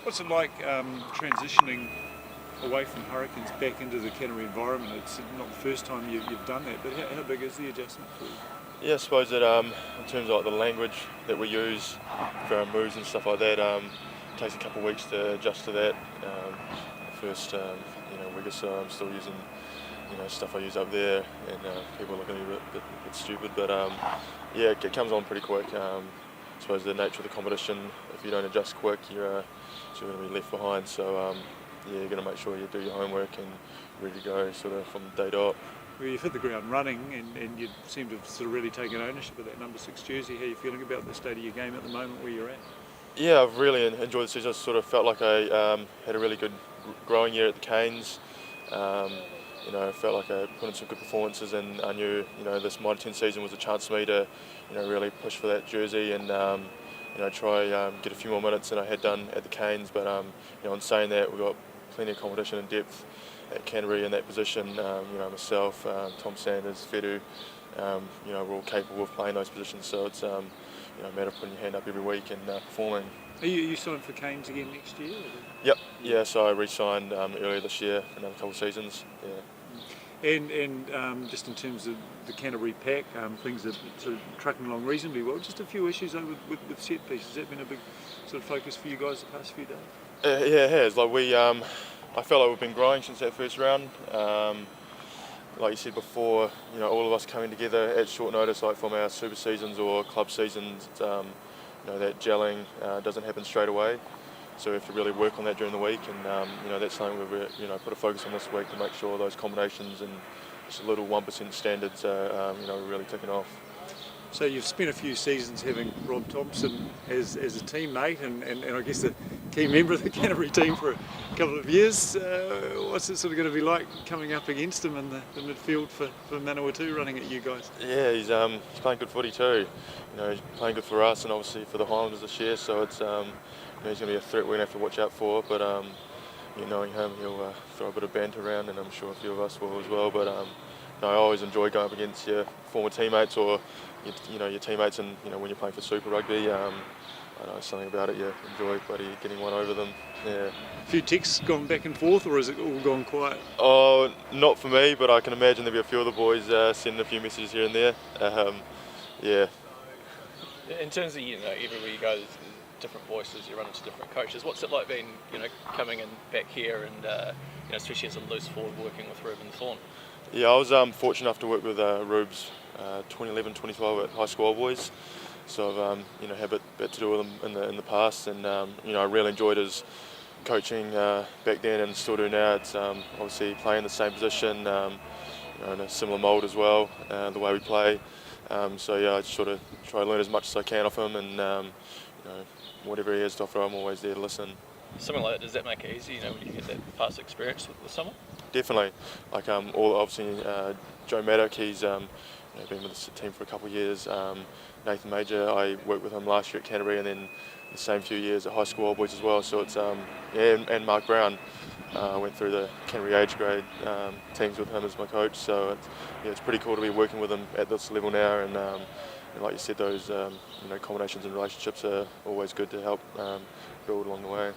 What's it like transitioning away from Hurricanes back into the Canterbury environment? It's not the first time you've done that, but how big is the adjustment for you? Yeah, I suppose that in terms of like the language that we use for our moves and stuff like that, it takes a couple of weeks to adjust to that. The first week or so, I'm still using stuff I use up there, and people are looking at me a bit stupid, but yeah, it comes on pretty quick. I suppose the nature of the competition, if you don't adjust quick, you're going to be left behind. So yeah, you're going to make sure you do your homework and ready to go sort of from day dot. Well, you've hit the ground running, and you seem to have sort of really taken ownership of that number 6 jersey. How are you feeling about the state of your game at the moment, where you're at? Yeah, I've really enjoyed the season. I sort of felt like I had a really good growing year at the Canes. I felt like I put in some good performances, and I knew this Mitre 10 season was a chance for me to really push for that jersey and try get a few more minutes than I had done at the Canes. But in saying that, we've got plenty of competition and depth at Canterbury in that position. Myself, Tom Sanders, Fedu, we're all capable of playing those positions. So it's a matter of putting your hand up every week and performing. Are you signed for Canes again next year? Yep. Yeah. So I re-signed earlier this year for another couple of seasons. Yeah. And just in terms of the Canterbury pack, things are sort of trucking along reasonably well. Just a few issues though with set pieces. Has that been a big sort of focus for you guys the past few days? Yeah, it has. Like I felt like we've been growing since that first round. Like you said before, all of us coming together at short notice, like from our super seasons or club seasons, that gelling doesn't happen straight away. So we have to really work on that during the week, and that's something we've put a focus on this week to make sure those combinations and just little 1% standards are really ticking off. So you've spent a few seasons having Rob Thompson as a teammate and I guess a key member of the Canterbury team for a couple of years. What's it sort of going to be like coming up against him in the midfield for Manawatu running at you guys? Yeah, he's playing good footy too. He's playing good for us and obviously for the Highlanders this year. So it's he's going to be a threat we're going to have to watch out for. But knowing him, he'll throw a bit of banter around, and I'm sure a few of us will as well. But I always enjoy going up against your former teammates or your teammates, and when you're playing for Super Rugby, I know something about it. You enjoy getting one over them. Yeah. A few texts gone back and forth, or has it all gone quiet? Oh, not for me, but I can imagine there'll be a few of the boys sending a few messages here and there. Yeah. In terms of everywhere you go, there's different voices. You run into different coaches. What's it like being coming in back here and especially as a loose forward working with Ruben Thorne? Yeah, I was fortunate enough to work with Rubes 2011, 2012 at High School Boys. So I've had a bit to do with him in the past, and I really enjoyed his coaching back then, and still do now. It's obviously playing the same position, in a similar mould as well, the way we play. So yeah, I just sort of try to learn as much as I can off him, and whatever he has to offer, I'm always there to listen. Something like that, does that make it easy? When you get that past experience with someone? Definitely. Like obviously Joe Maddock, he's been with the team for a couple of years. Nathan Major, I worked with him last year at Canterbury, and then the same few years at High School Boys as well. So it's and Mark Brown, went through the Canterbury age grade teams with him as my coach. So it's pretty cool to be working with him at this level now, and like you said, those combinations and relationships are always good to help build along the way.